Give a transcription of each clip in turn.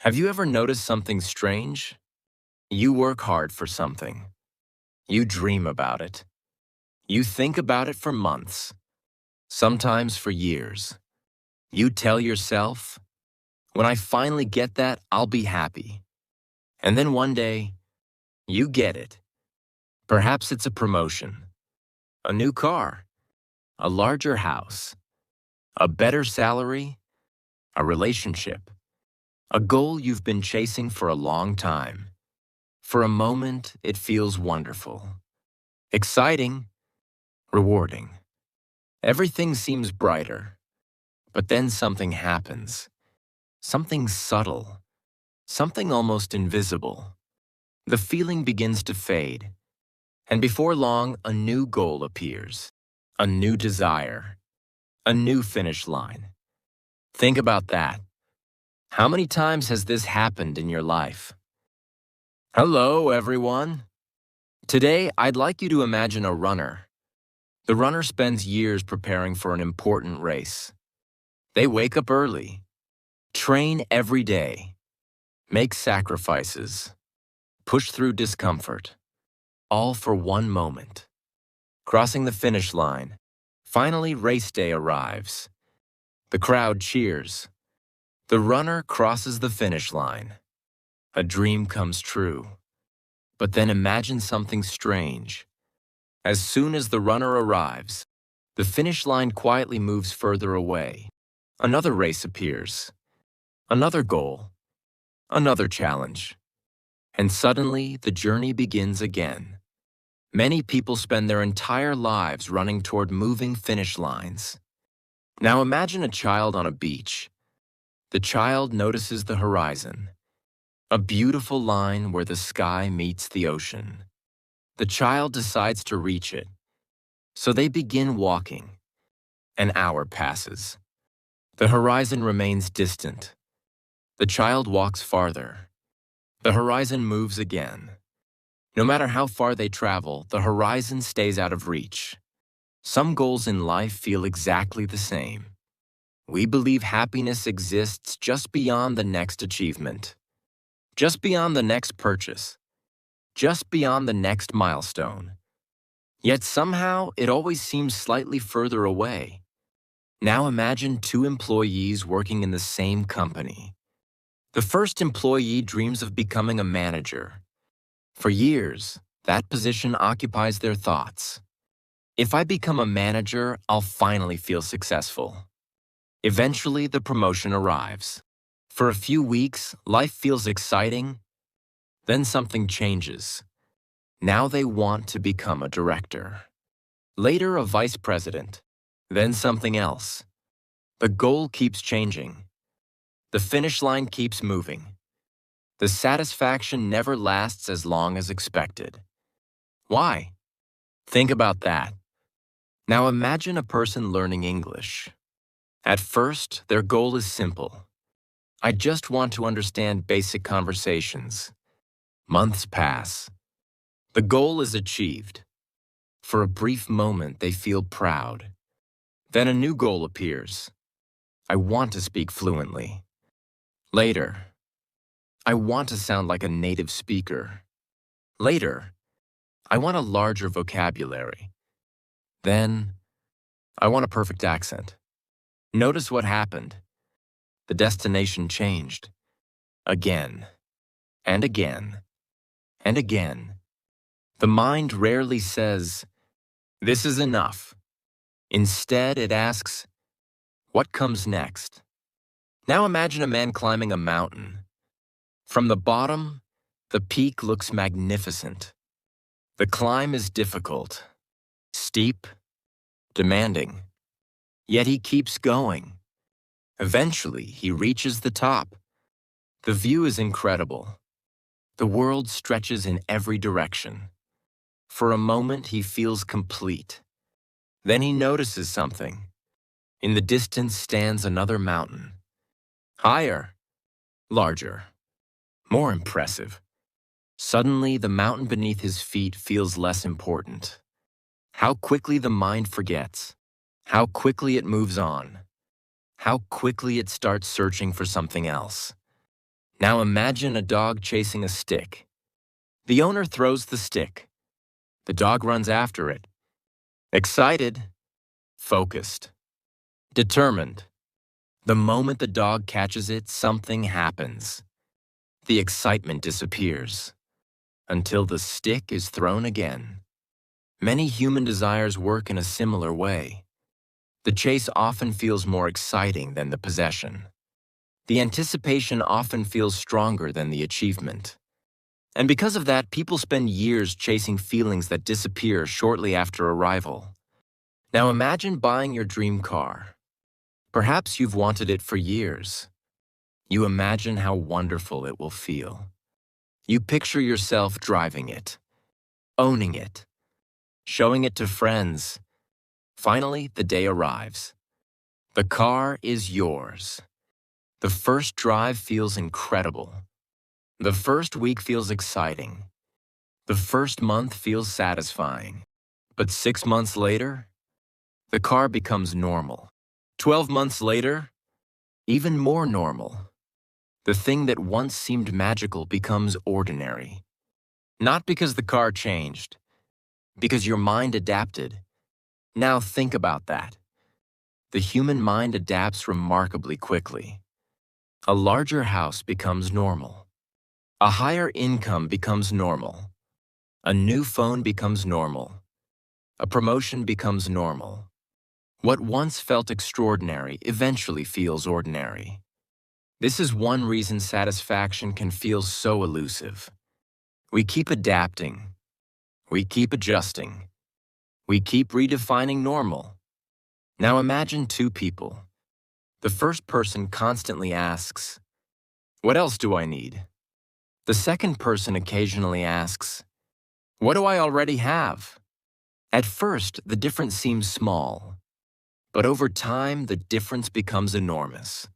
Have you ever noticed something strange? You work hard for something. You dream about it. You think about it for months, sometimes for years. You tell yourself, when I finally get that, I'll be happy. And then one day, you get it. Perhaps it's a promotion, a new car, a larger house, a better salary, a relationship, a goal you've been chasing for a long time. For a moment, it feels wonderful, exciting, rewarding. Everything seems brighter, but then something happens. Something subtle, something almost invisible. The feeling begins to fade, and before long, a new goal appears, a new desire, a new finish line. Think about that. How many times has this happened in your life? Hello, everyone. Today, I'd like you to imagine a runner. The runner spends years preparing for an important race. They wake up early, train every day, make sacrifices, push through discomfort, all for one moment. Crossing the finish line, finally race day arrives. The crowd cheers. The runner crosses the finish line. A dream comes true. But then imagine something strange. As soon as the runner arrives, the finish line quietly moves further away. Another race appears. Another goal. Another challenge. And suddenly, the journey begins again. Many people spend their entire lives running toward moving finish lines. Now imagine a child on a beach. The child notices the horizon, a beautiful line where the sky meets the ocean. The child decides to reach it, so they begin walking. An hour passes. The horizon remains distant. The child walks farther. The horizon moves again. No matter how far they travel, the horizon stays out of reach. Some goals in life feel exactly the same. We believe happiness exists just beyond the next achievement, just beyond the next purchase, just beyond the next milestone. Yet somehow it always seems slightly further away. Now imagine two employees working in the same company. The first employee dreams of becoming a manager. For years, that position occupies their thoughts. If I become a manager, I'll finally feel successful. Eventually, the promotion arrives. For a few weeks, life feels exciting. Then something changes. Now they want to become a director. Later, a vice president. Then something else. The goal keeps changing. The finish line keeps moving. The satisfaction never lasts as long as expected. Why? Think about that. Now imagine a person learning English. At first, their goal is simple. I just want to understand basic conversations. Months pass. The goal is achieved. For a brief moment, they feel proud. Then a new goal appears. I want to speak fluently. Later, I want to sound like a native speaker. Later, I want a larger vocabulary. Then, I want a perfect accent. Notice what happened. The destination changed. Again, and again, and again. The mind rarely says, "This is enough." Instead, it asks, "What comes next?" Now imagine a man climbing a mountain. From the bottom, the peak looks magnificent. The climb is difficult, steep, demanding. Yet he keeps going. Eventually, he reaches the top. The view is incredible. The world stretches in every direction. For a moment, he feels complete. Then he notices something. In the distance stands another mountain. Higher, larger, more impressive. Suddenly, the mountain beneath his feet feels less important. How quickly the mind forgets. How quickly it moves on. How quickly it starts searching for something else. Now imagine a dog chasing a stick. The owner throws the stick. The dog runs after it. Excited, focused, determined. The moment the dog catches it, something happens. The excitement disappears until the stick is thrown again. Many human desires work in a similar way. The chase often feels more exciting than the possession. The anticipation often feels stronger than the achievement. And because of that, people spend years chasing feelings that disappear shortly after arrival. Now imagine buying your dream car. Perhaps you've wanted it for years. You imagine how wonderful it will feel. You picture yourself driving it, owning it, showing it to friends. Finally, the day arrives. The car is yours. The first drive feels incredible. The first week feels exciting. The first month feels satisfying. But 6 months later, the car becomes normal. 12 months later, even more normal. The thing that once seemed magical becomes ordinary. Not because the car changed, because your mind adapted. Now think about that. The human mind adapts remarkably quickly. A larger house becomes normal. A higher income becomes normal. A new phone becomes normal. A promotion becomes normal. What once felt extraordinary eventually feels ordinary. This is one reason satisfaction can feel so elusive. We keep adapting. We keep adjusting. We keep redefining normal. Now imagine two people. The first person constantly asks, "What else do I need?" The second person occasionally asks, "What do I already have?" At first, the difference seems small, but over time, the difference becomes enormous.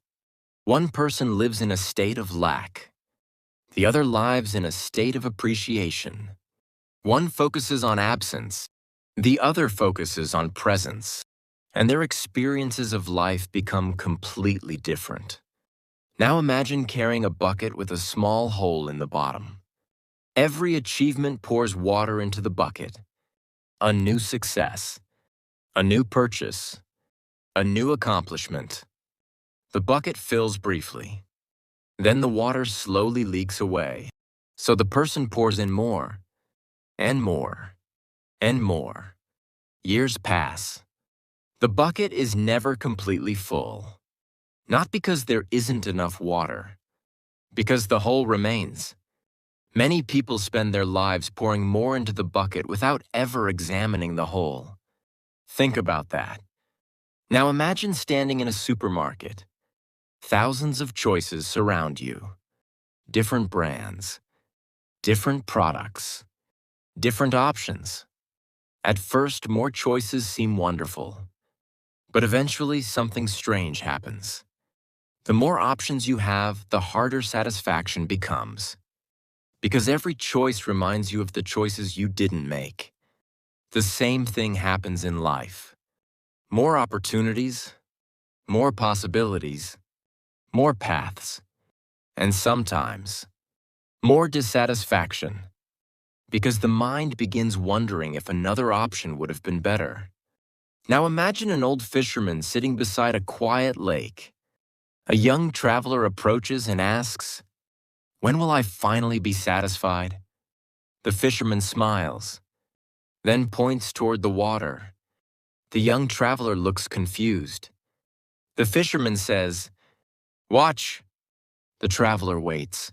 One person lives in a state of lack. The other lives in a state of appreciation. One focuses on absence. The other focuses on presence. And their experiences of life become completely different. Now imagine carrying a bucket with a small hole in the bottom. Every achievement pours water into the bucket. A new success, a new purchase, a new accomplishment. The bucket fills briefly. Then the water slowly leaks away. So the person pours in more, and more, and more. Years pass. The bucket is never completely full. Not because there isn't enough water, because the hole remains. Many people spend their lives pouring more into the bucket without ever examining the hole. Think about that. Now imagine standing in a supermarket. Thousands of choices surround you. Different brands, different products, different options. At first, more choices seem wonderful. But eventually, something strange happens. The more options you have, the harder satisfaction becomes. Because every choice reminds you of the choices you didn't make. The same thing happens in life. More opportunities, more possibilities, more paths, and sometimes more dissatisfaction. Because the mind begins wondering if another option would have been better. Now imagine an old fisherman sitting beside a quiet lake. A young traveler approaches and asks, "When will I finally be satisfied?" The fisherman smiles, then points toward the water. The young traveler looks confused. The fisherman says, "Watch." The traveler waits.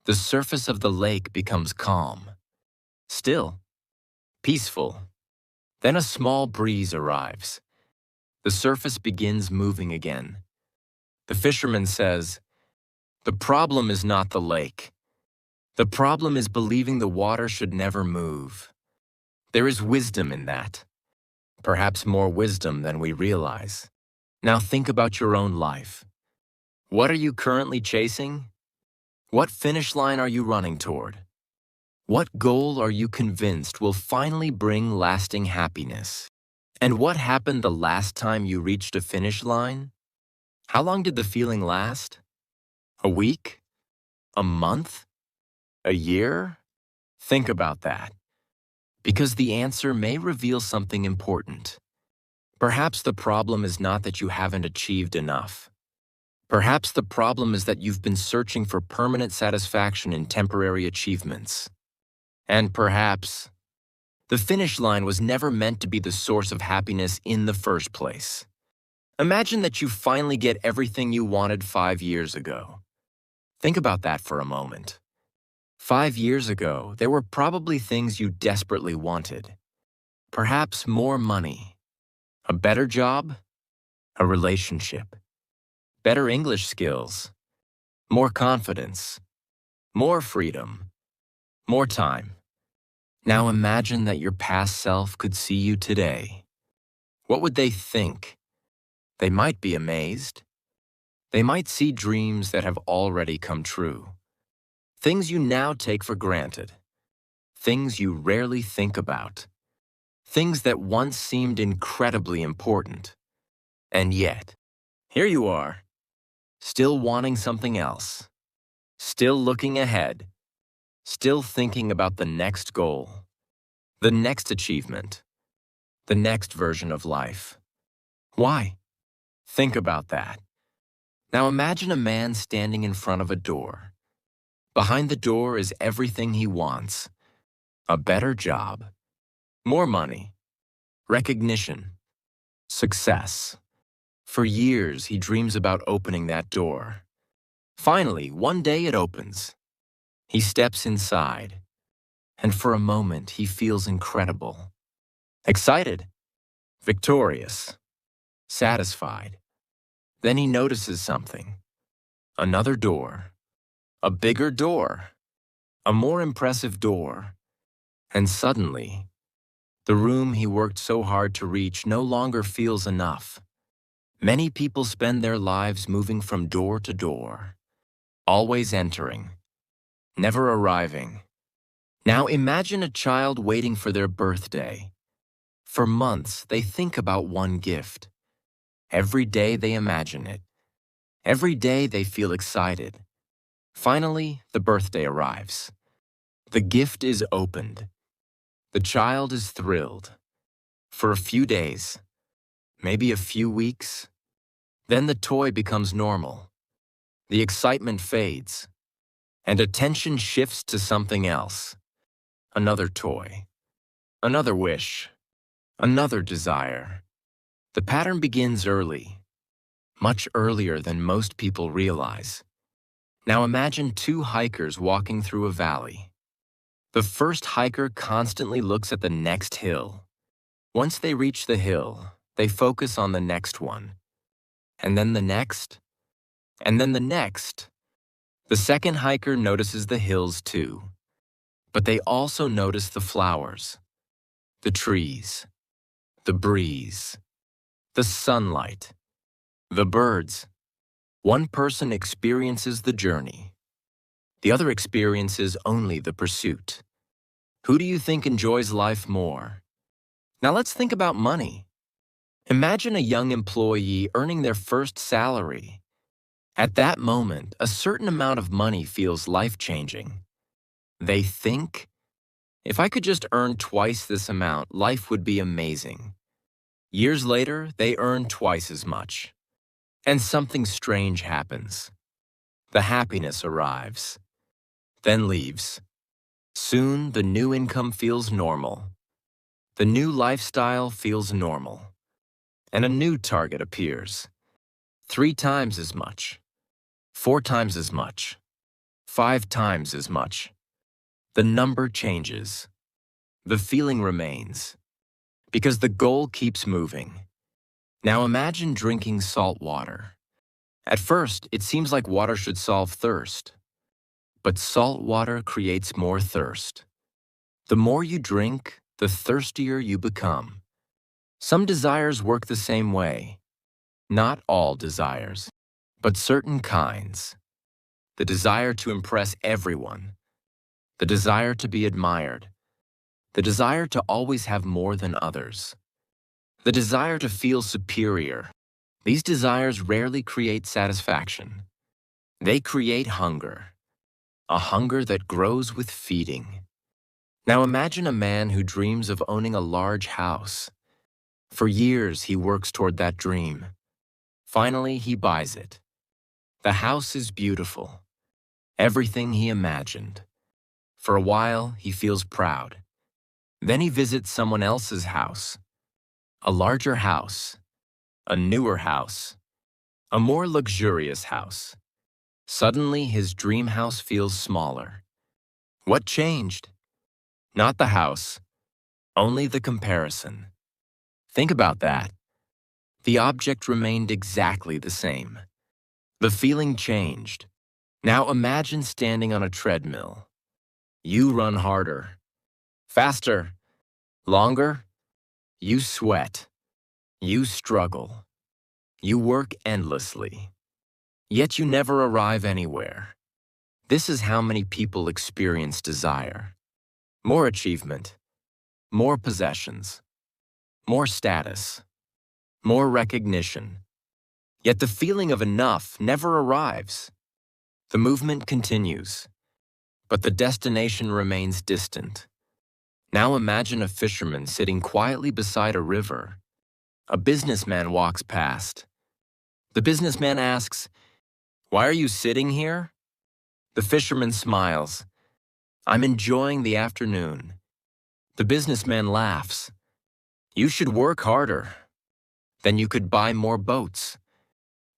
The surface of the lake becomes calm, still, peaceful. Then a small breeze arrives. The surface begins moving again. The fisherman says, "The problem is not the lake. The problem is believing the water should never move." There is wisdom in that. Perhaps more wisdom than we realize. Now think about your own life. What are you currently chasing? What finish line are you running toward? What goal are you convinced will finally bring lasting happiness? And what happened the last time you reached a finish line? How long did the feeling last? A week? A month? A year? Think about that, because the answer may reveal something important. Perhaps the problem is not that you haven't achieved enough. Perhaps the problem is that you've been searching for permanent satisfaction in temporary achievements. And perhaps the finish line was never meant to be the source of happiness in the first place. Imagine that you finally get everything you wanted 5 years ago. Think about that for a moment. 5 years ago, there were probably things you desperately wanted. Perhaps more money, a better job, a relationship, better English skills, more confidence, more freedom, more time. Now imagine that your past self could see you today. What would they think? They might be amazed. They might see dreams that have already come true. Things you now take for granted. Things you rarely think about. Things that once seemed incredibly important. And yet, here you are, still wanting something else. Still looking ahead. Still thinking about the next goal. The next achievement. The next version of life. Why? Think about that. Now imagine a man standing in front of a door. Behind the door is everything he wants. A better job. More money. Recognition. Success. For years, he dreams about opening that door. Finally, one day it opens. He steps inside. And for a moment, he feels incredible. Excited. Victorious. Satisfied. Then he notices something. Another door. A bigger door. A more impressive door. And suddenly, the room he worked so hard to reach no longer feels enough. Many people spend their lives moving from door to door, always entering, never arriving. Now imagine a child waiting for their birthday. For months, they think about one gift. Every day they imagine it. Every day they feel excited. Finally, the birthday arrives. The gift is opened. The child is thrilled. For a few days, maybe a few weeks, then the toy becomes normal. The excitement fades, and attention shifts to something else. Another toy, another wish, another desire. The pattern begins early, much earlier than most people realize. Now imagine two hikers walking through a valley. The first hiker constantly looks at the next hill. Once they reach the hill, they focus on the next one. And then the next, and then the next. The second hiker notices the hills too. But they also notice the flowers, the trees, the breeze, the sunlight, the birds. One person experiences the journey. The other experiences only the pursuit. Who do you think enjoys life more? Now let's think about money. Imagine a young employee earning their first salary. At that moment, a certain amount of money feels life-changing. They think, if I could just earn twice this amount, life would be amazing. Years later, they earn twice as much. And something strange happens. The happiness arrives, then leaves. Soon, the new income feels normal. The new lifestyle feels normal. And a new target appears. 3 times as much. 4 times as much. 5 times as much. The number changes. The feeling remains. Because the goal keeps moving. Now imagine drinking salt water. At first, it seems like water should solve thirst. But salt water creates more thirst. The more you drink, the thirstier you become. Some desires work the same way. Not all desires, but certain kinds. The desire to impress everyone. The desire to be admired. The desire to always have more than others. The desire to feel superior. These desires rarely create satisfaction. They create hunger. a hunger that grows with feeding. Now imagine a man who dreams of owning a large house. For years, he works toward that dream. Finally, he buys it. The house is beautiful, everything he imagined. For a while, he feels proud. Then he visits someone else's house, a larger house, a newer house, a more luxurious house. Suddenly, his dream house feels smaller. What changed? Not the house, only the comparison. Think about that. The object remained exactly the same. The feeling changed. Now imagine standing on a treadmill. You run harder, faster, longer. You sweat. You struggle. You work endlessly. Yet you never arrive anywhere. This is how many people experience desire. More achievement, more possessions, more status, more recognition. Yet the feeling of enough never arrives. The movement continues, but the destination remains distant. Now imagine a fisherman sitting quietly beside a river. A businessman walks past. The businessman asks, "Why are you sitting here?" The fisherman smiles. "I'm enjoying the afternoon." The businessman laughs. "You should work harder. Then you could buy more boats."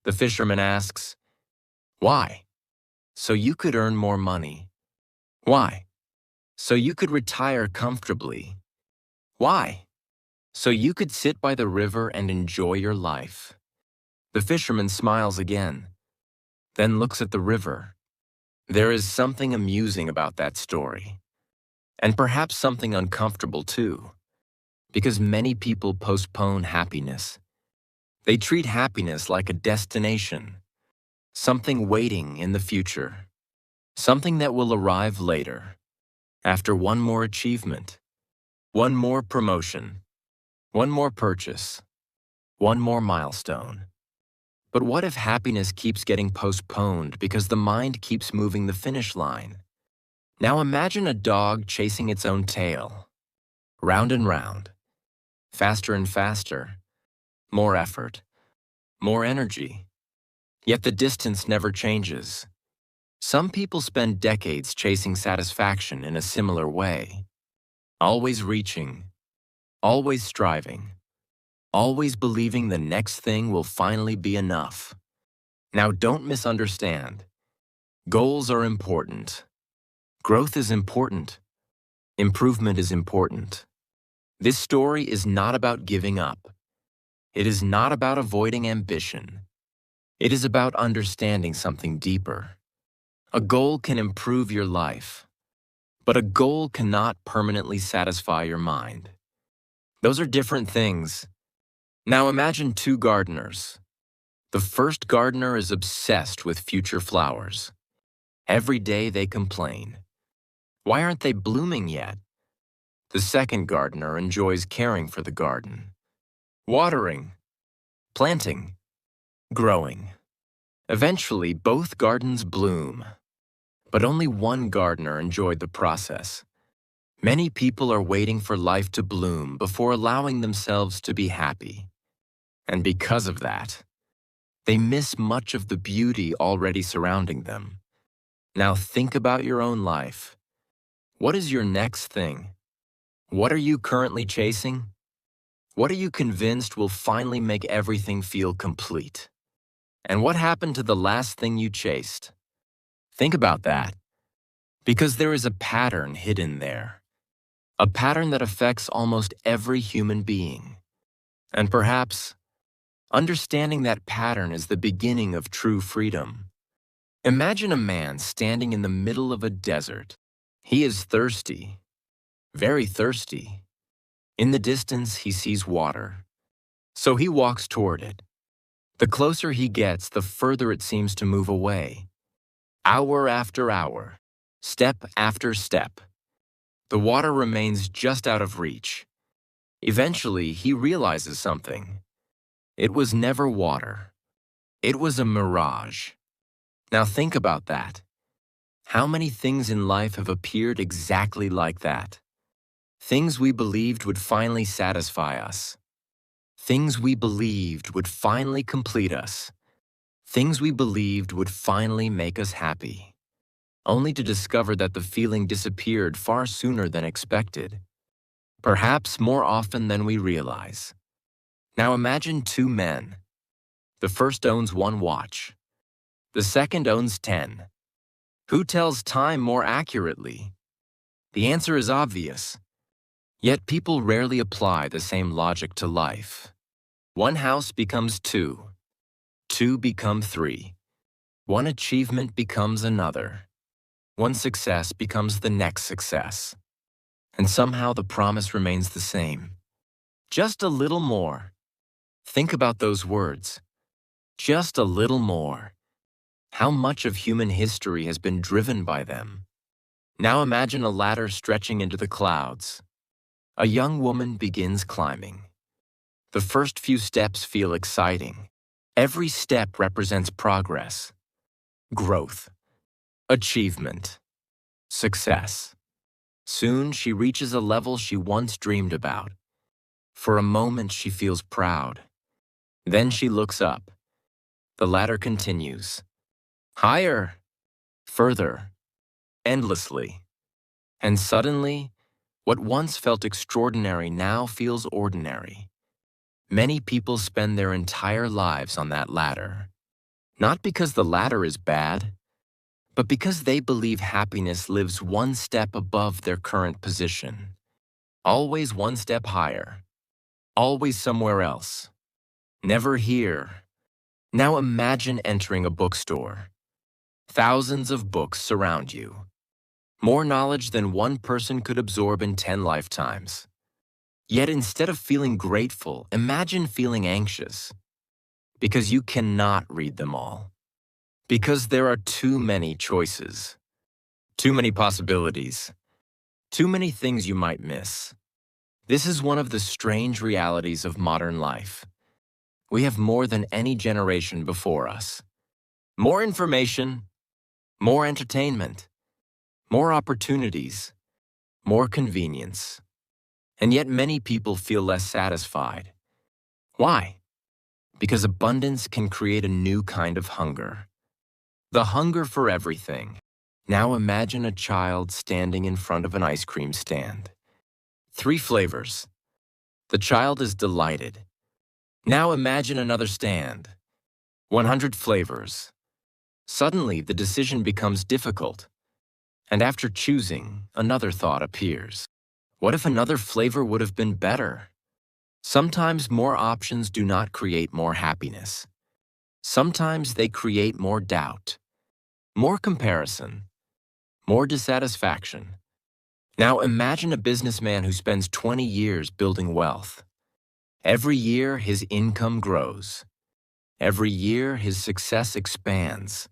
The fisherman asks, "Why?" "So you could earn more money." "Why?" "So you could retire comfortably." "Why?" "So you could sit by the river and enjoy your life." The fisherman smiles again, then looks at the river. There is something amusing about that story, and perhaps something uncomfortable too, because many people postpone happiness. They treat happiness like a destination, something waiting in the future, something that will arrive later, after one more achievement, one more promotion, one more purchase, one more milestone. But what if happiness keeps getting postponed because the mind keeps moving the finish line? Now imagine a dog chasing its own tail, round and round, faster and faster, more effort, more energy. Yet the distance never changes. Some people spend decades chasing satisfaction in a similar way, always reaching, always striving, always believing the next thing will finally be enough. Now don't misunderstand. Goals are important. Growth is important. Improvement is important. This story is not about giving up. It is not about avoiding ambition. It is about understanding something deeper. A goal can improve your life, but a goal cannot permanently satisfy your mind. Those are different things. Now imagine two gardeners. The first gardener is obsessed with future flowers. Every day they complain. Why aren't they blooming yet? The second gardener enjoys caring for the garden, watering, planting, growing. Eventually, both gardens bloom. But only one gardener enjoyed the process. Many people are waiting for life to bloom before allowing themselves to be happy. And because of that, they miss much of the beauty already surrounding them. Now think about your own life. What is your next thing? What are you currently chasing? What are you convinced will finally make everything feel complete? And what happened to the last thing you chased? Think about that, because there is a pattern hidden there. A pattern that affects almost every human being. And perhaps, understanding that pattern is the beginning of true freedom. Imagine a man standing in the middle of a desert. He is thirsty, very thirsty. In the distance, he sees water. So he walks toward it. The closer he gets, the further it seems to move away. Hour after hour, step after step. The water remains just out of reach. Eventually, he realizes something. It was never water. It was a mirage. Now think about that. How many things in life have appeared exactly like that? Things we believed would finally satisfy us. Things we believed would finally complete us. Things we believed would finally make us happy, only to discover that the feeling disappeared far sooner than expected, perhaps more often than we realize. Now imagine two men. The first owns one watch. The second owns 10. Who tells time more accurately? The answer is obvious. Yet people rarely apply the same logic to life. One house becomes two. Two become three. One achievement becomes another. One success becomes the next success. And somehow the promise remains the same. Just a little more. Think about those words. Just a little more. How much of human history has been driven by them? Now imagine a ladder stretching into the clouds. A young woman begins climbing. The first few steps feel exciting. Every step represents progress, growth, achievement, success. Soon she reaches a level she once dreamed about. For a moment she feels proud. Then she looks up. The ladder continues. Higher, further, endlessly. And suddenly, what once felt extraordinary now feels ordinary. Many people spend their entire lives on that ladder. Not because the ladder is bad, but because they believe happiness lives one step above their current position. Always one step higher. Always somewhere else. Never here. Now imagine entering a bookstore. Thousands of books surround you. More knowledge than one person could absorb in 10 lifetimes. Yet instead of feeling grateful, imagine feeling anxious. Because you cannot read them all. Because there are too many choices. Too many possibilities. Too many things you might miss. This is one of the strange realities of modern life. We have more than any generation before us. More information, more entertainment, more opportunities, more convenience. And yet many people feel less satisfied. Why? Because abundance can create a new kind of hunger. The hunger for everything. Now imagine a child standing in front of an ice cream stand. 3 flavors. The child is delighted. Now imagine another stand. 100 flavors. Suddenly, the decision becomes difficult. And after choosing, another thought appears. What if another flavor would have been better? Sometimes more options do not create more happiness. Sometimes they create more doubt, more comparison, more dissatisfaction. Now imagine a businessman who spends 20 years building wealth. Every year, his income grows. Every year, his success expands.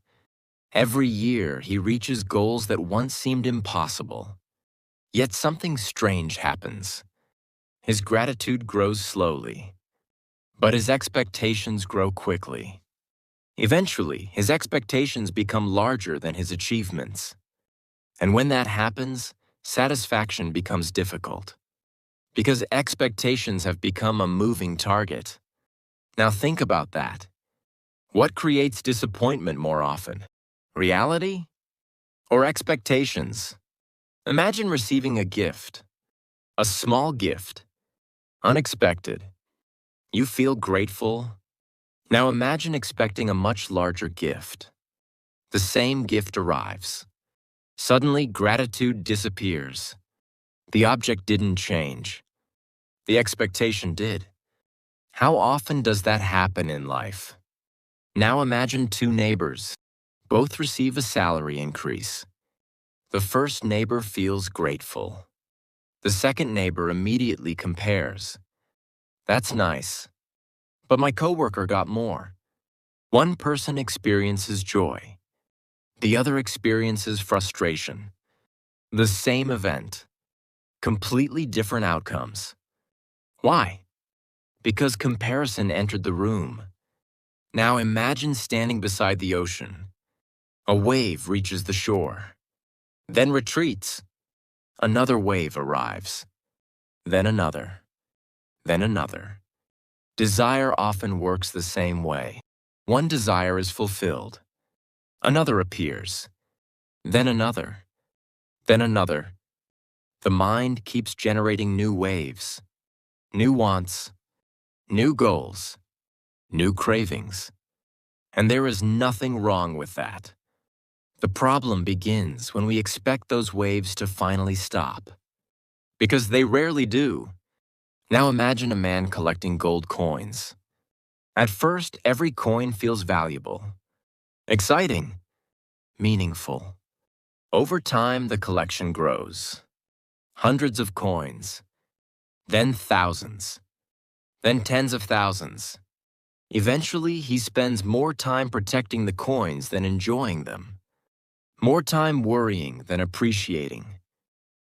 Every year, he reaches goals that once seemed impossible. Yet something strange happens. His gratitude grows slowly, but his expectations grow quickly. Eventually, his expectations become larger than his achievements. And when that happens, satisfaction becomes difficult. Because expectations have become a moving target. Now think about that. What creates disappointment more often? Reality or expectations? Imagine receiving a gift. A small gift. Unexpected. You feel grateful. Now imagine expecting a much larger gift. The same gift arrives. Suddenly, gratitude disappears. The object didn't change. The expectation did. How often does that happen in life? Now imagine 2 neighbors. Both receive a salary increase. The first neighbor feels grateful. The second neighbor immediately compares. That's nice. But my coworker got more. One person experiences joy. The other experiences frustration. The same event. Completely different outcomes. Why? Because comparison entered the room. Now imagine standing beside the ocean. A wave reaches the shore. then retreats. Another wave arrives, then another, then another. Desire often works the same way. One desire is fulfilled. Another appears, then another, then another. The mind keeps generating new waves, new wants, new goals, new cravings. And there is nothing wrong with that. The problem begins when we expect those waves to finally stop. Because they rarely do. Now imagine a man collecting gold coins. At first, every coin feels valuable, exciting, meaningful. Over time, the collection grows. Hundreds of coins, then thousands, then tens of thousands. Eventually, he spends more time protecting the coins than enjoying them. More time worrying than appreciating.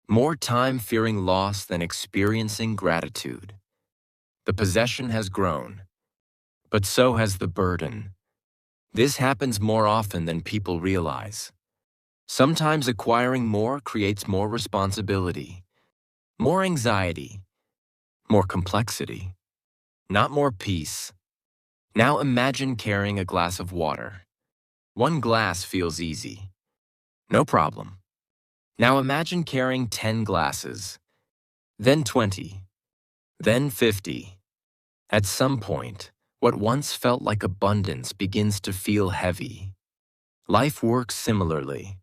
More time fearing loss than experiencing gratitude. The possession has grown, but so has the burden. This happens more often than people realize. Sometimes acquiring more creates more responsibility, more anxiety, more complexity, not more peace. Now imagine carrying a glass of water. One glass feels easy. No problem. Now imagine carrying 10 glasses, then 20, then 50. At some point, what once felt like abundance begins to feel heavy. Life works similarly.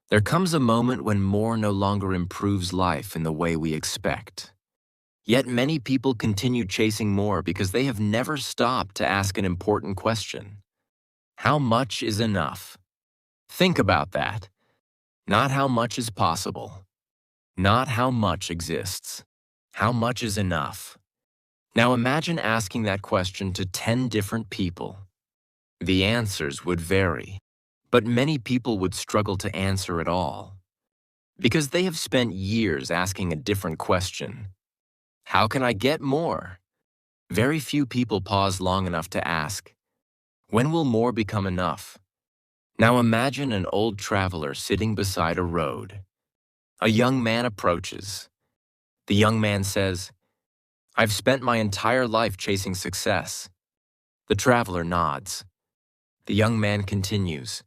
There comes a moment when more no longer improves life in the way we expect. Yet many people continue chasing more because they have never stopped to ask an important question. How much is enough? Think about that. Not how much is possible. Not how much exists. How much is enough? Now imagine asking that question to 10 different people. The answers would vary, but many people would struggle to answer at all. Because they have spent years asking a different question. How can I get more? Very few people pause long enough to ask, when will more become enough? Now imagine an old traveler sitting beside a road. A young man approaches. The young man says, I've spent my entire life chasing success. The traveler nods. The young man continues,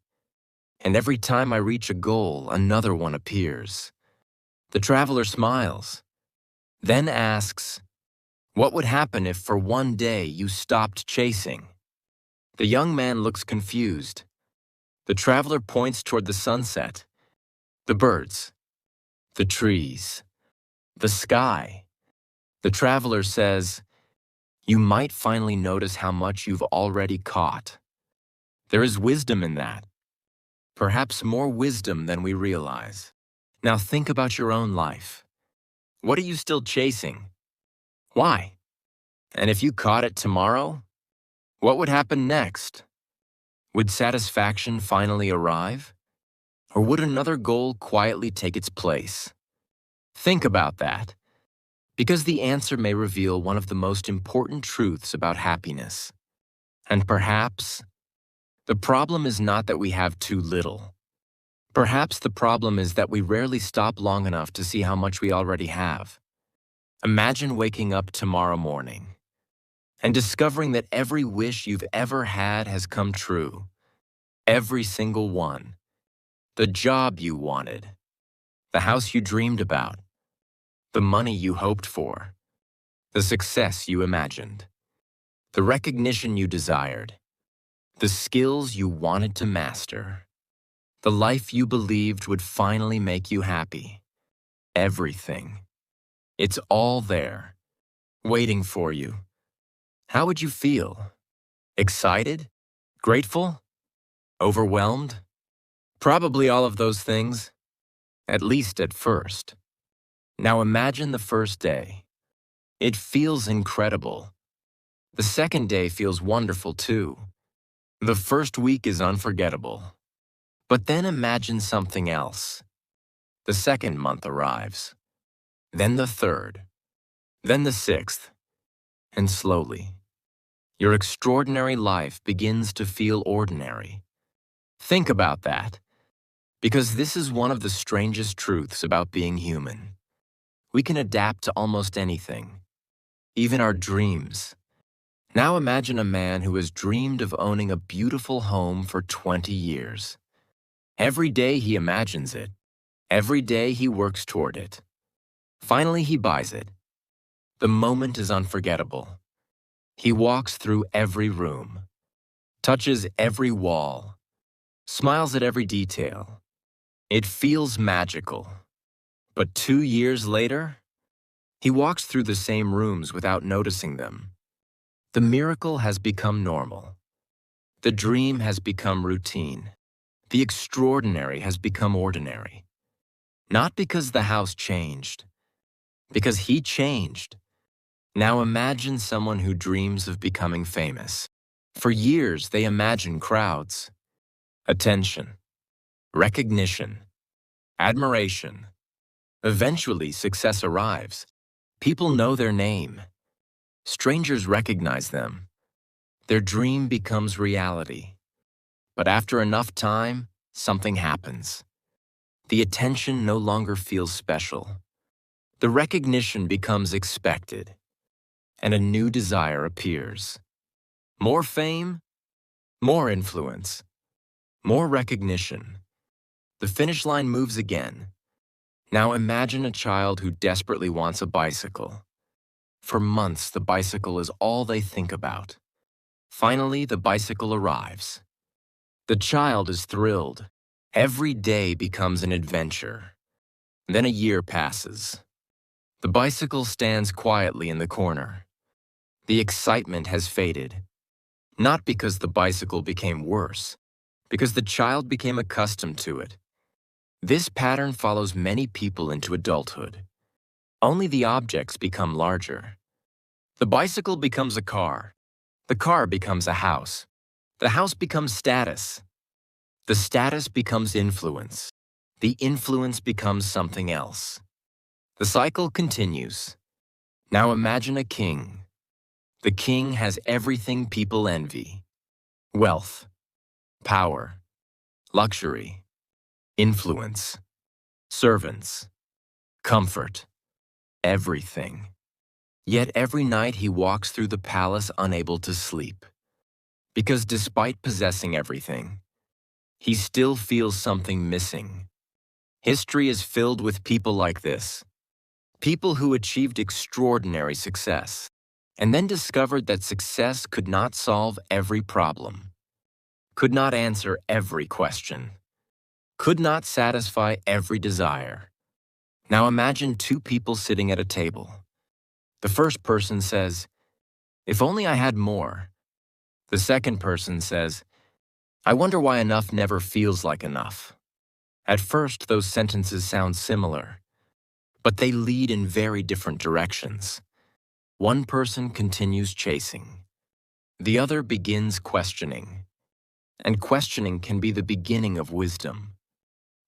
and every time I reach a goal, another one appears. The traveler smiles, then asks, what would happen if for one day you stopped chasing? The young man looks confused. The traveler points toward the sunset, the birds, the trees, the sky. The traveler says, you might finally notice how much you've already caught. There is wisdom in that. Perhaps more wisdom than we realize. Now think about your own life. What are you still chasing? Why? And if you caught it tomorrow, what would happen next? Would satisfaction finally arrive? Or would another goal quietly take its place? Think about that, because the answer may reveal one of the most important truths about happiness. And perhaps, the problem is not that we have too little. Perhaps the problem is that we rarely stop long enough to see how much we already have. Imagine waking up tomorrow morning and discovering that every wish you've ever had has come true. Every single one. The job you wanted, the house you dreamed about, the money you hoped for, the success you imagined, the recognition you desired, the skills you wanted to master, the life you believed would finally make you happy. Everything. It's all there, waiting for you. How would you feel? Excited? Grateful? Overwhelmed? Probably all of those things, at least at first. Now imagine the first day. It feels incredible. The second day feels wonderful too. The first week is unforgettable. But then imagine something else. The second month arrives. Then the third. Then the sixth. And slowly, your extraordinary life begins to feel ordinary. Think about that. Because this is one of the strangest truths about being human. We can adapt to almost anything, even our dreams. Now imagine a man who has dreamed of owning a beautiful home for 20 years. Every day he imagines it. Every day he works toward it. Finally, he buys it. The moment is unforgettable. He walks through every room, touches every wall, smiles at every detail. It feels magical. But 2 years later, he walks through the same rooms without noticing them. The miracle has become normal. The dream has become routine. The extraordinary has become ordinary. Not because the house changed, because he changed. Now imagine someone who dreams of becoming famous. For years, they imagine crowds, attention, recognition, admiration. Eventually, success arrives. People know their name. Strangers recognize them. Their dream becomes reality. But after enough time, something happens. The attention no longer feels special. The recognition becomes expected, and a new desire appears. More fame, more influence, more recognition. The finish line moves again. Now imagine a child who desperately wants a bicycle. For months, the bicycle is all they think about. Finally, the bicycle arrives. The child is thrilled. Every day becomes an adventure. Then a year passes. The bicycle stands quietly in the corner. The excitement has faded. Not because the bicycle became worse, because the child became accustomed to it. This pattern follows many people into adulthood. Only the objects become larger. The bicycle becomes a car. The car becomes a house. The house becomes status. The status becomes influence. The influence becomes something else. The cycle continues. Now imagine a king. The king has everything people envy: wealth, power, luxury, influence, servants, comfort, everything. Yet every night he walks through the palace unable to sleep. Because despite possessing everything, he still feels something missing. History is filled with people like this. People who achieved extraordinary success, and then discovered that success could not solve every problem, could not answer every question, could not satisfy every desire. Now imagine two people sitting at a table. The first person says, "If only I had more." The second person says, "I wonder why enough never feels like enough." At first, those sentences sound similar, but they lead in very different directions. One person continues chasing. The other begins questioning. And questioning can be the beginning of wisdom.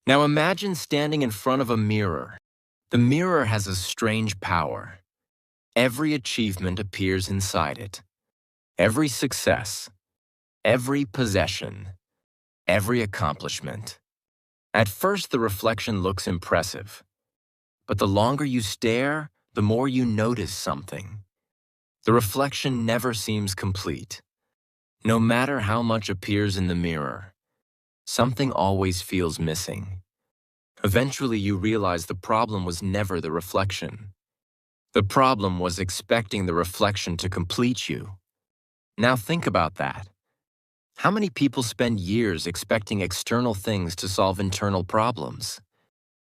Now imagine standing in front of a mirror. The mirror has a strange power. Every achievement appears inside it. Every success, every possession, every accomplishment. At first, the reflection looks impressive. But the longer you stare, the more you notice something. The reflection never seems complete. No matter how much appears in the mirror, something always feels missing. Eventually, you realize the problem was never the reflection. The problem was expecting the reflection to complete you. Now think about that. How many people spend years expecting external things to solve internal problems?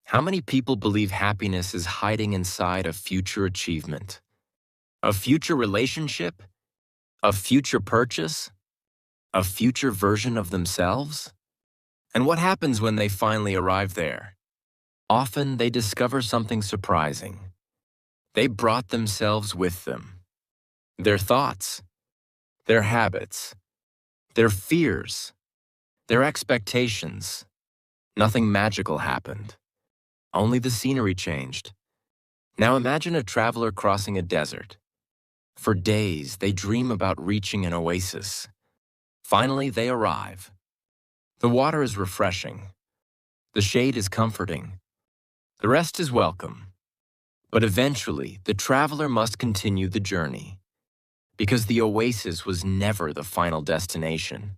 How many people believe happiness is hiding inside a future achievement? A future relationship? A future purchase? A future version of themselves? And what happens when they finally arrive there? Often they discover something surprising. They brought themselves with them. Their thoughts, their habits, their fears, their expectations. Nothing magical happened. Only the scenery changed. Now imagine a traveler crossing a desert. For days, they dream about reaching an oasis. Finally, they arrive. The water is refreshing. The shade is comforting. The rest is welcome. But eventually, the traveler must continue the journey, because the oasis was never the final destination,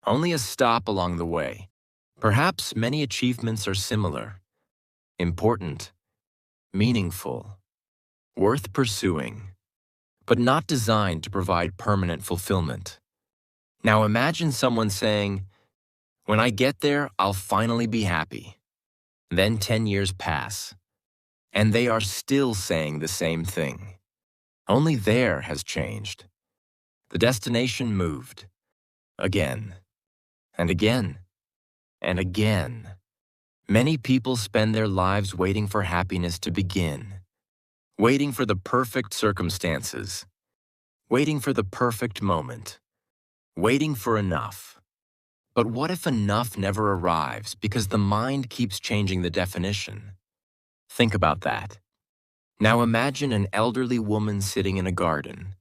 only a stop along the way. Perhaps many achievements are similar, important, meaningful, worth pursuing, but not designed to provide permanent fulfillment. Now imagine someone saying, "When I get there, I'll finally be happy." Then 10 years pass, and they are still saying the same thing. Only there has changed. The destination moved. Again, and again, and again. Many people spend their lives waiting for happiness to begin, waiting for the perfect circumstances, waiting for the perfect moment, waiting for enough. But what if enough never arrives because the mind keeps changing the definition? Think about that. Now imagine an elderly woman sitting in a garden.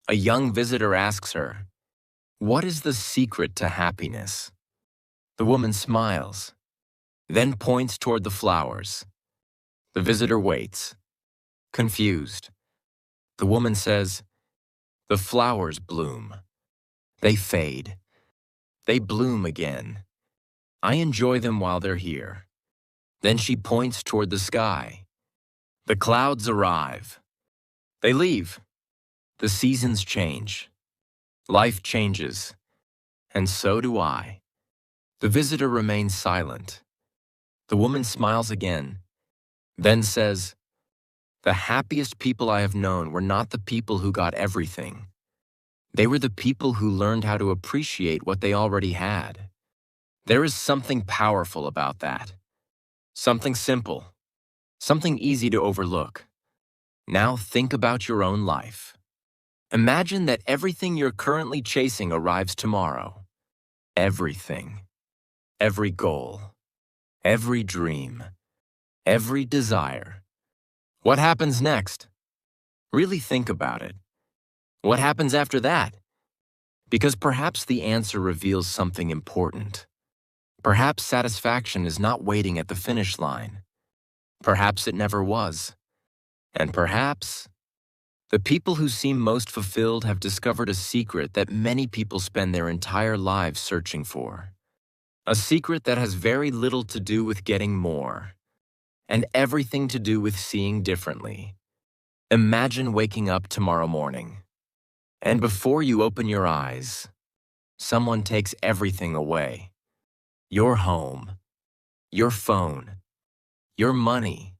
A young visitor asks her, "What is the secret to happiness?" The woman smiles, then points toward the flowers. The visitor waits, confused. The woman says, "The flowers bloom. They fade. They bloom again. I enjoy them while they're here." Then she points toward the sky. "The clouds arrive. They leave. The seasons change. Life changes. And so do I." The visitor remains silent. The woman smiles again, then says, "The happiest people I have known were not the people who got everything. They were the people who learned how to appreciate what they already had." There is something powerful about that. Something simple. Something easy to overlook. Now think about your own life. Imagine that everything you're currently chasing arrives tomorrow. Everything. Every goal. Every dream. Every desire. What happens next? Really think about it. What happens after that? Because perhaps the answer reveals something important. Perhaps satisfaction is not waiting at the finish line. Perhaps it never was. And perhaps the people who seem most fulfilled have discovered a secret that many people spend their entire lives searching for. A secret that has very little to do with getting more, and everything to do with seeing differently. Imagine waking up tomorrow morning, and before you open your eyes, someone takes everything away. Your home, your phone, your money,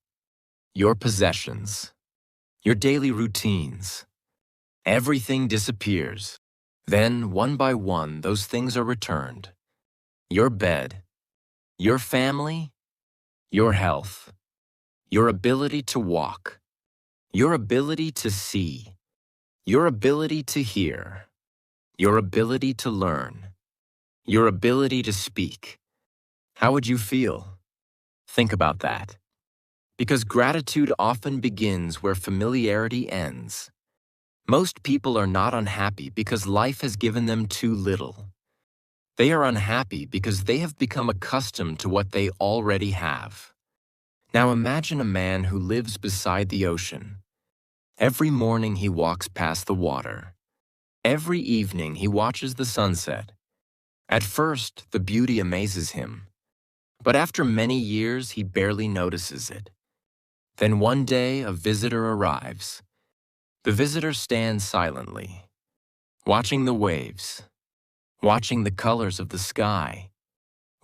your possessions, your daily routines. Everything disappears. Then, one by one, those things are returned. Your bed, your family, your health, your ability to walk, your ability to see, your ability to hear, your ability to learn, your ability to speak. How would you feel? Think about that. Because gratitude often begins where familiarity ends. Most people are not unhappy because life has given them too little. They are unhappy because they have become accustomed to what they already have. Now imagine a man who lives beside the ocean. Every morning he walks past the water. Every evening he watches the sunset. At first, the beauty amazes him. But after many years, he barely notices it. Then one day, a visitor arrives. The visitor stands silently, watching the waves, watching the colors of the sky,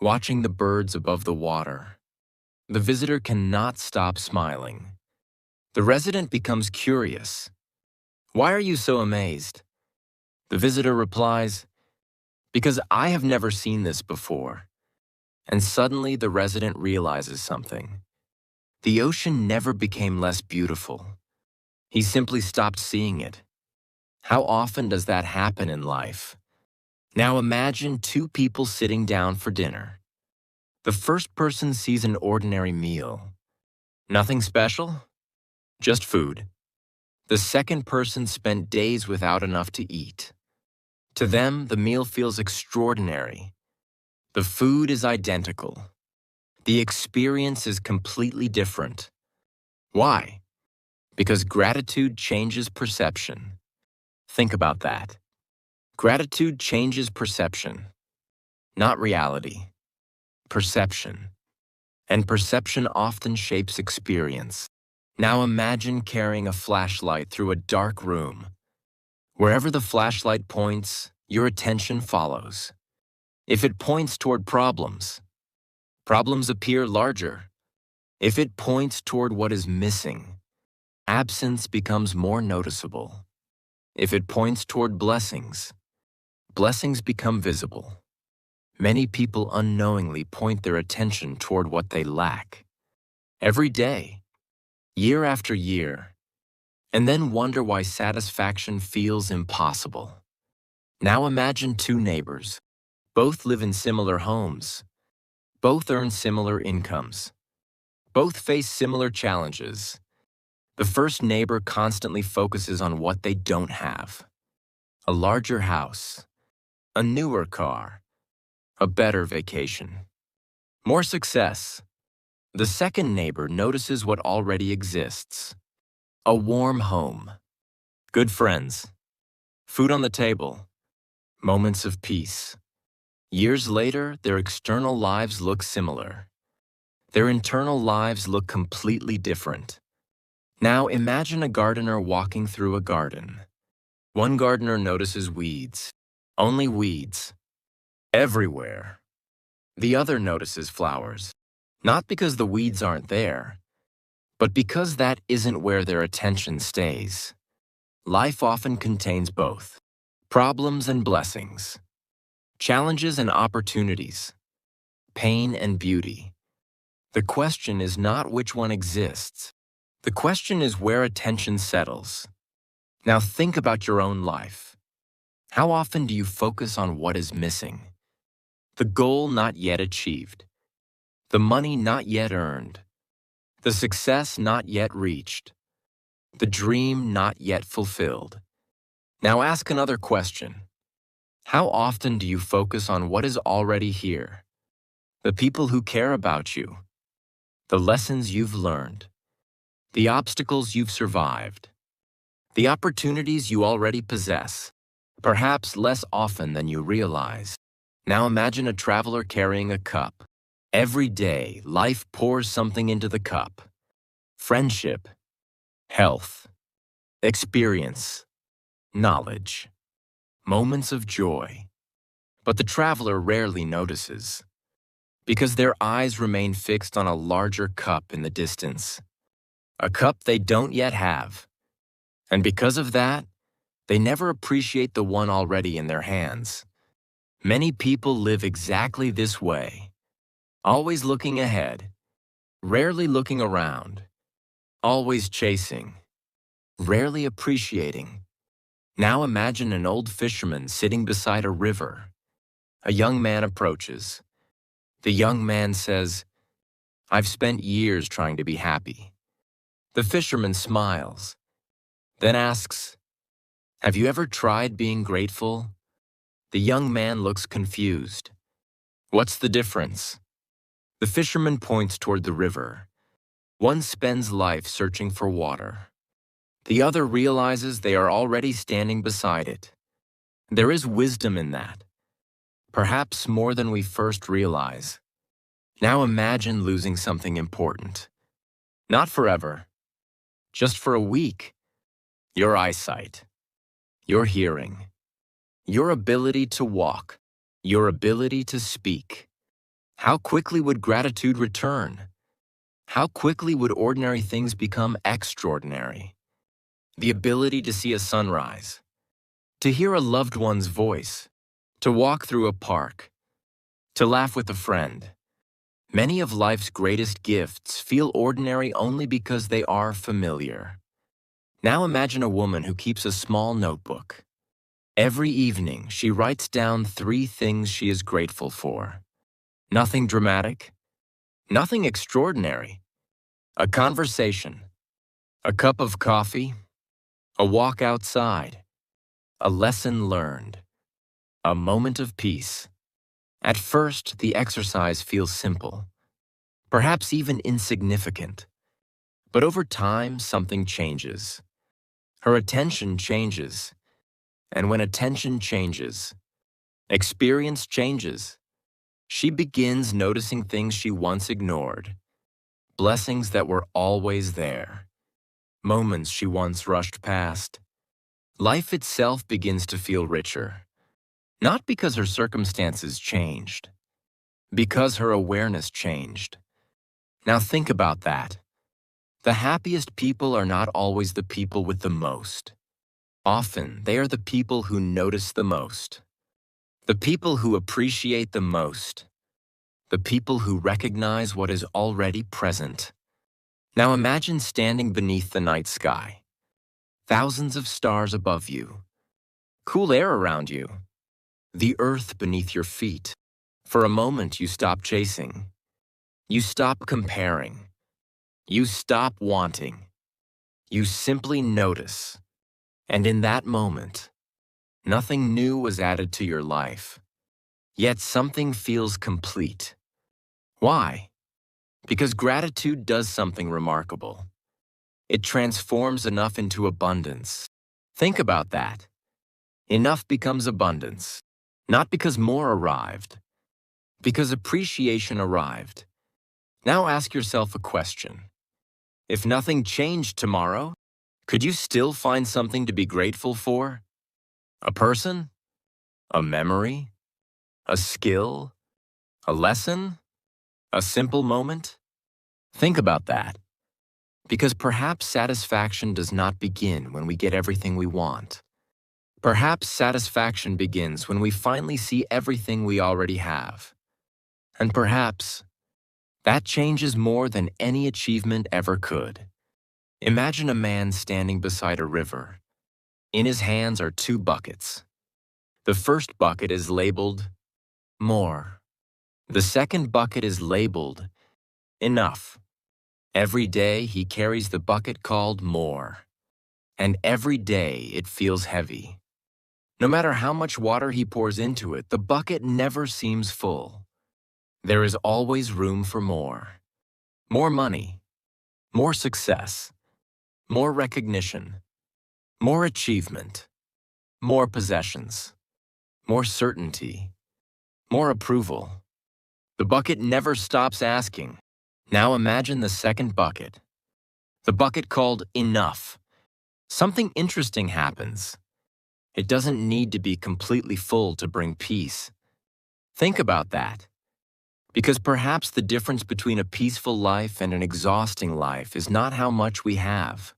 watching the birds above the water. The visitor cannot stop smiling. The resident becomes curious. "Why are you so amazed?" The visitor replies, "Because I have never seen this before." And suddenly the resident realizes something. The ocean never became less beautiful. He simply stopped seeing it. How often does that happen in life? Now imagine two people sitting down for dinner. The first person sees an ordinary meal. Nothing special, just food. The second person spent days without enough to eat. To them, the meal feels extraordinary. The food is identical. the experience is completely different. Why? Because gratitude changes perception. Think about that. Gratitude changes perception, not reality. Perception. And perception often shapes experience. Now imagine carrying a flashlight through a dark room. Wherever the flashlight points, your attention follows. If it points toward problems, problems appear larger. If it points toward what is missing, absence becomes more noticeable. If it points toward blessings, blessings become visible. Many people unknowingly point their attention toward what they lack. Every day, year after year, and then wonder why satisfaction feels impossible. Now imagine two neighbors. Both live in similar homes. Both earn similar incomes. Both face similar challenges. The first neighbor constantly focuses on what they don't have. A larger house, a newer car, a better vacation, more success. The second neighbor notices what already exists. A warm home, good friends, food on the table, moments of peace. Years later, their external lives look similar. Their internal lives look completely different. Now imagine a gardener walking through a garden. One gardener notices weeds, only weeds, everywhere. The other notices flowers, not because the weeds aren't there, but because that isn't where their attention stays. Life often contains both, problems and blessings, challenges and opportunities, pain and beauty. The question is not which one exists. The question is where attention settles. Now think about your own life. How often do you focus on what is missing? The goal not yet achieved, the money not yet earned, the success not yet reached, the dream not yet fulfilled. Now ask another question. How often do you focus on what is already here? The people who care about you, the lessons you've learned, the obstacles you've survived, the opportunities you already possess, perhaps less often than you realize. Now imagine a traveler carrying a cup. Every day, life pours something into the cup. Friendship, health, experience, knowledge, moments of joy. But the traveler rarely notices, because their eyes remain fixed on a larger cup in the distance, a cup they don't yet have. And because of that, they never appreciate the one already in their hands. Many people live exactly this way, always looking ahead, rarely looking around, always chasing, rarely appreciating. Now imagine an old fisherman sitting beside a river. A young man approaches. The young man says, "I've spent years trying to be happy." The fisherman smiles, then asks, "Have you ever tried being grateful?" The young man looks confused. What's the difference? The fisherman points toward the river. One spends life searching for water. The other realizes they are already standing beside it. There is wisdom in that, perhaps more than we first realize. Now imagine losing something important. Not forever, just for a week. Your eyesight, your hearing, your ability to walk, your ability to speak. How quickly would gratitude return? How quickly would ordinary things become extraordinary? The ability to see a sunrise, to hear a loved one's voice, to walk through a park, to laugh with a friend. Many of life's greatest gifts feel ordinary only because they are familiar. Now imagine a woman who keeps a small notebook. Every evening, she writes down 3 things she is grateful for. Nothing dramatic, nothing extraordinary. A conversation, a cup of coffee, a walk outside, a lesson learned, a moment of peace. At first, the exercise feels simple, perhaps even insignificant. But over time, something changes. Her attention changes. And when attention changes, experience changes. She begins noticing things she once ignored, blessings that were always there, moments she once rushed past. Life itself begins to feel richer, not because her circumstances changed, because her awareness changed. Now think about that. The happiest people are not always the people with the most. Often, they are the people who notice the most, the people who appreciate the most, the people who recognize what is already present. Now imagine standing beneath the night sky, thousands of stars above you, cool air around you, the earth beneath your feet. For a moment, you stop chasing. You stop comparing. You stop wanting. You simply notice. And in that moment, nothing new was added to your life. Yet something feels complete. Why? Because gratitude does something remarkable. It transforms enough into abundance. Think about that. Enough becomes abundance. Not because more arrived, because appreciation arrived. Now ask yourself a question. If nothing changed tomorrow, could you still find something to be grateful for? A person? A memory? A skill? A lesson? A simple moment? Think about that. Because perhaps satisfaction does not begin when we get everything we want. Perhaps satisfaction begins when we finally see everything we already have. And perhaps that changes more than any achievement ever could. Imagine a man standing beside a river. In his hands are two buckets. The first bucket is labeled more. The second bucket is labeled enough. Every day he carries the bucket called more. And every day it feels heavy. No matter how much water he pours into it, the bucket never seems full. There is always room for more. More money, more success, more recognition, more achievement, more possessions, more certainty, more approval. The bucket never stops asking. Now imagine the second bucket, the bucket called enough. Something interesting happens. It doesn't need to be completely full to bring peace. Think about that. Because perhaps the difference between a peaceful life and an exhausting life is not how much we have.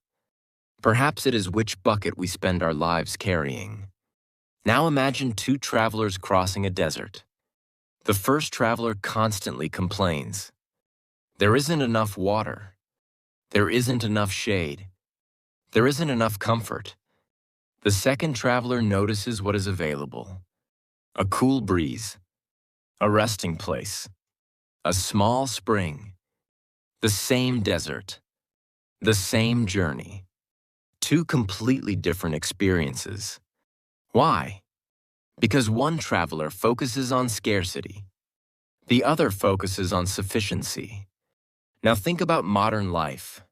Perhaps it is which bucket we spend our lives carrying. Now imagine two travelers crossing a desert. The first traveler constantly complains. There isn't enough water. There isn't enough shade. There isn't enough comfort. The second traveler notices what is available. A cool breeze. A resting place. A small spring. The same desert. The same journey. Two completely different experiences. Why? Because one traveler focuses on scarcity. The other focuses on sufficiency. Now think about modern life.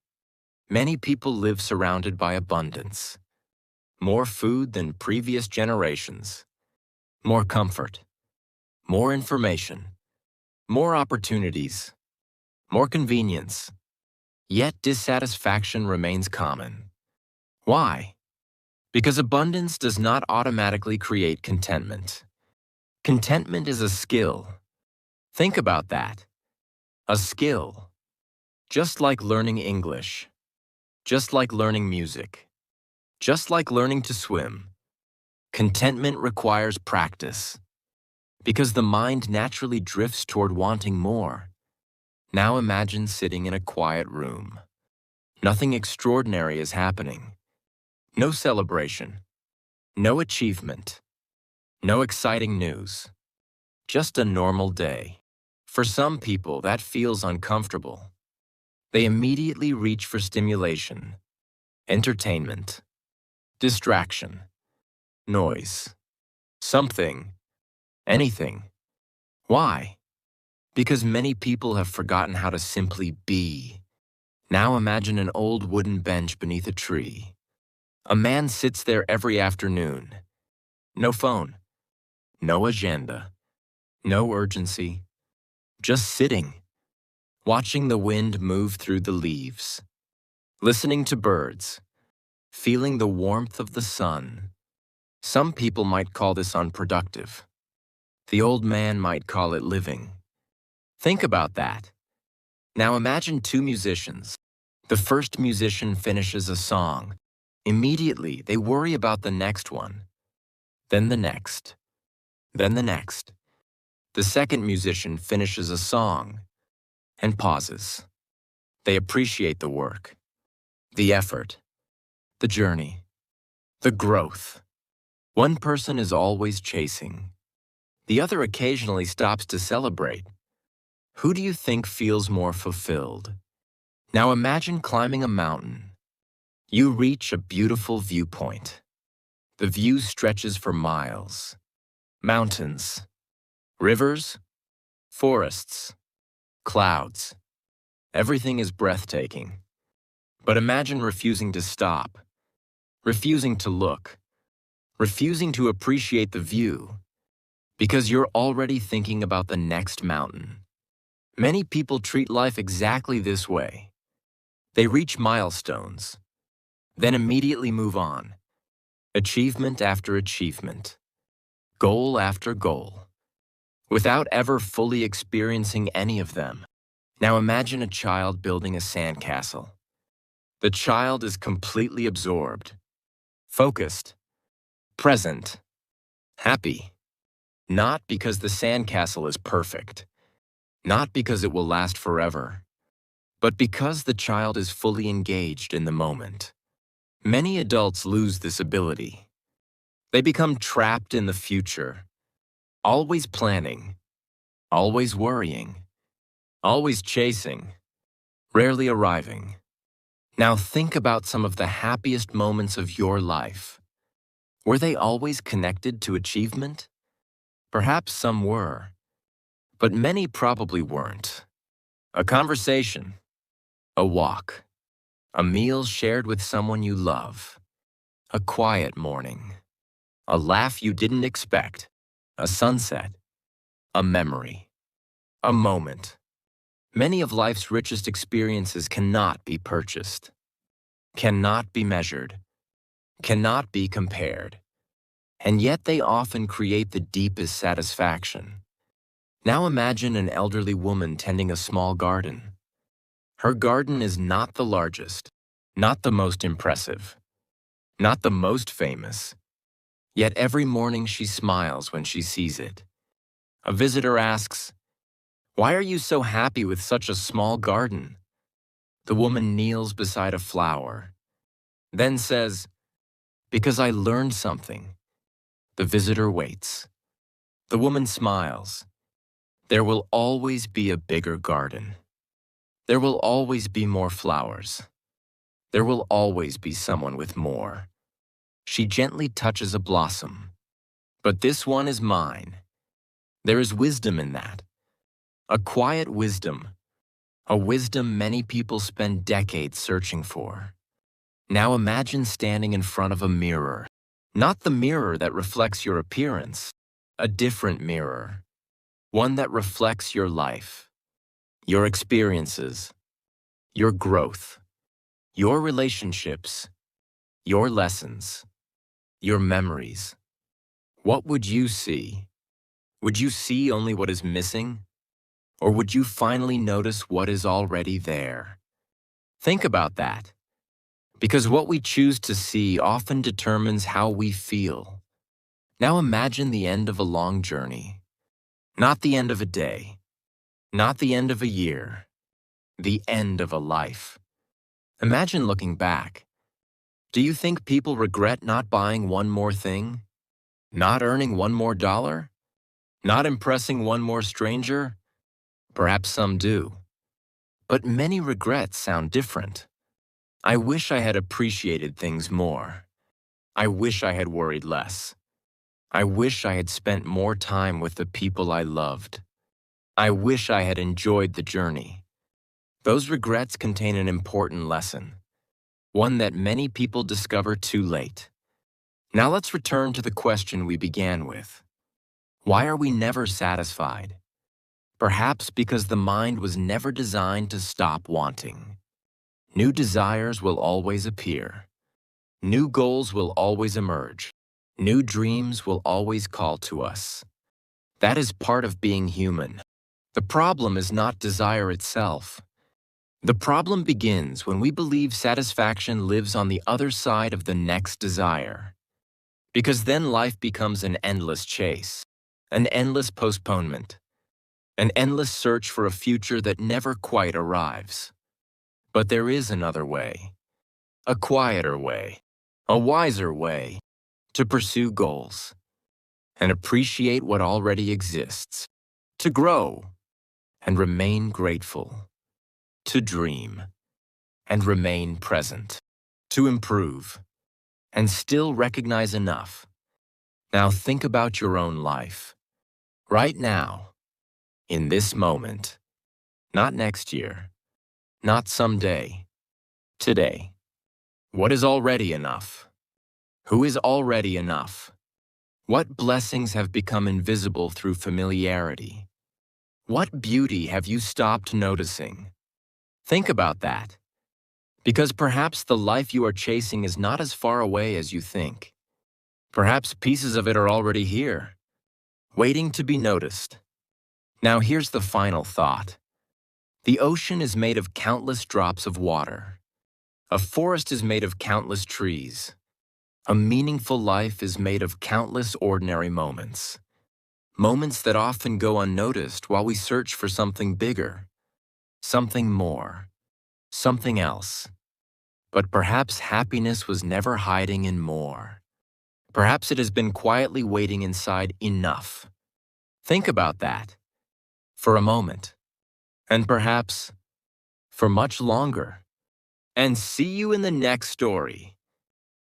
Many people live surrounded by abundance. More food than previous generations. More comfort. More information. More opportunities. More convenience. Yet dissatisfaction remains common. Why? Because abundance does not automatically create contentment. Contentment is a skill. Think about that. A skill. Just like learning English. Just like learning music. Just like learning to swim. Contentment requires practice. Because the mind naturally drifts toward wanting more. Now imagine sitting in a quiet room. Nothing extraordinary is happening. No celebration. No achievement. No exciting news. Just a normal day. For some people, that feels uncomfortable. They immediately reach for stimulation, entertainment, distraction, noise, something, anything. Why? Because many people have forgotten how to simply be. Now imagine an old wooden bench beneath a tree. A man sits there every afternoon. No phone, no agenda, no urgency, just sitting, watching the wind move through the leaves, listening to birds, feeling the warmth of the sun. Some people might call this unproductive. The old man might call it living. Think about that. Now imagine two musicians. The first musician finishes a song. Immediately, they worry about the next one. Then the next. Then the next. The second musician finishes a song and pauses. They appreciate the work, the effort, the journey, the growth. One person is always chasing. The other occasionally stops to celebrate. Who do you think feels more fulfilled? Now imagine climbing a mountain. You reach a beautiful viewpoint. The view stretches for miles. Mountains, rivers, forests, clouds. Everything is breathtaking. But imagine refusing to stop, refusing to look, refusing to appreciate the view, because you're already thinking about the next mountain. Many people treat life exactly this way. They reach milestones, then immediately move on. Achievement after achievement, goal after goal, without ever fully experiencing any of them. Now imagine a child building a sandcastle. The child is completely absorbed, focused, present, happy. Not because the sandcastle is perfect, not because it will last forever, but because the child is fully engaged in the moment. Many adults lose this ability. They become trapped in the future, always planning, always worrying, always chasing, rarely arriving. Now think about some of the happiest moments of your life. Were they always connected to achievement? Perhaps some were, but many probably weren't. A conversation, a walk, a meal shared with someone you love, a quiet morning, a laugh you didn't expect, a sunset, a memory, a moment. Many of life's richest experiences cannot be purchased, cannot be measured, cannot be compared, and yet they often create the deepest satisfaction. Now imagine an elderly woman tending a small garden. Her garden is not the largest, not the most impressive, not the most famous, yet every morning she smiles when she sees it. A visitor asks, "Why are you so happy with such a small garden?" The woman kneels beside a flower, then says, "Because I learned something." The visitor waits. The woman smiles. There will always be a bigger garden. There will always be more flowers. There will always be someone with more. She gently touches a blossom. But this one is mine. There is wisdom in that. A quiet wisdom. A wisdom many people spend decades searching for. Now imagine standing in front of a mirror. Not the mirror that reflects your appearance. A different mirror. One that reflects your life, your experiences, your growth, your relationships, your lessons, your memories. What would you see? Would you see only what is missing? Or would you finally notice what is already there? Think about that, because what we choose to see often determines how we feel. Now imagine the end of a long journey, not the end of a day, not the end of a year, the end of a life. Imagine looking back. Do you think people regret not buying one more thing? Not earning one more dollar? Not impressing one more stranger? Perhaps some do. But many regrets sound different. I wish I had appreciated things more. I wish I had worried less. I wish I had spent more time with the people I loved. I wish I had enjoyed the journey. Those regrets contain an important lesson, one that many people discover too late. Now let's return to the question we began with. Why are we never satisfied? Perhaps because the mind was never designed to stop wanting. New desires will always appear. New goals will always emerge. New dreams will always call to us. That is part of being human. The problem is not desire itself. The problem begins when we believe satisfaction lives on the other side of the next desire. Because then life becomes an endless chase, an endless postponement, an endless search for a future that never quite arrives. But there is another way, a quieter way, a wiser way to pursue goals and appreciate what already exists, to grow and remain grateful, to dream and remain present, to improve and still recognize enough. Now think about your own life, right now, in this moment, not next year, not someday, today. What is already enough? Who is already enough? What blessings have become invisible through familiarity? What beauty have you stopped noticing? Think about that, because perhaps the life you are chasing is not as far away as you think. Perhaps pieces of it are already here, waiting to be noticed. Now here's the final thought. The ocean is made of countless drops of water. A forest is made of countless trees. A meaningful life is made of countless ordinary moments. Moments that often go unnoticed while we search for something bigger, something more, something else. But perhaps happiness was never hiding in more. Perhaps it has been quietly waiting inside enough. Think about that for a moment, and perhaps for much longer. And see you in the next story.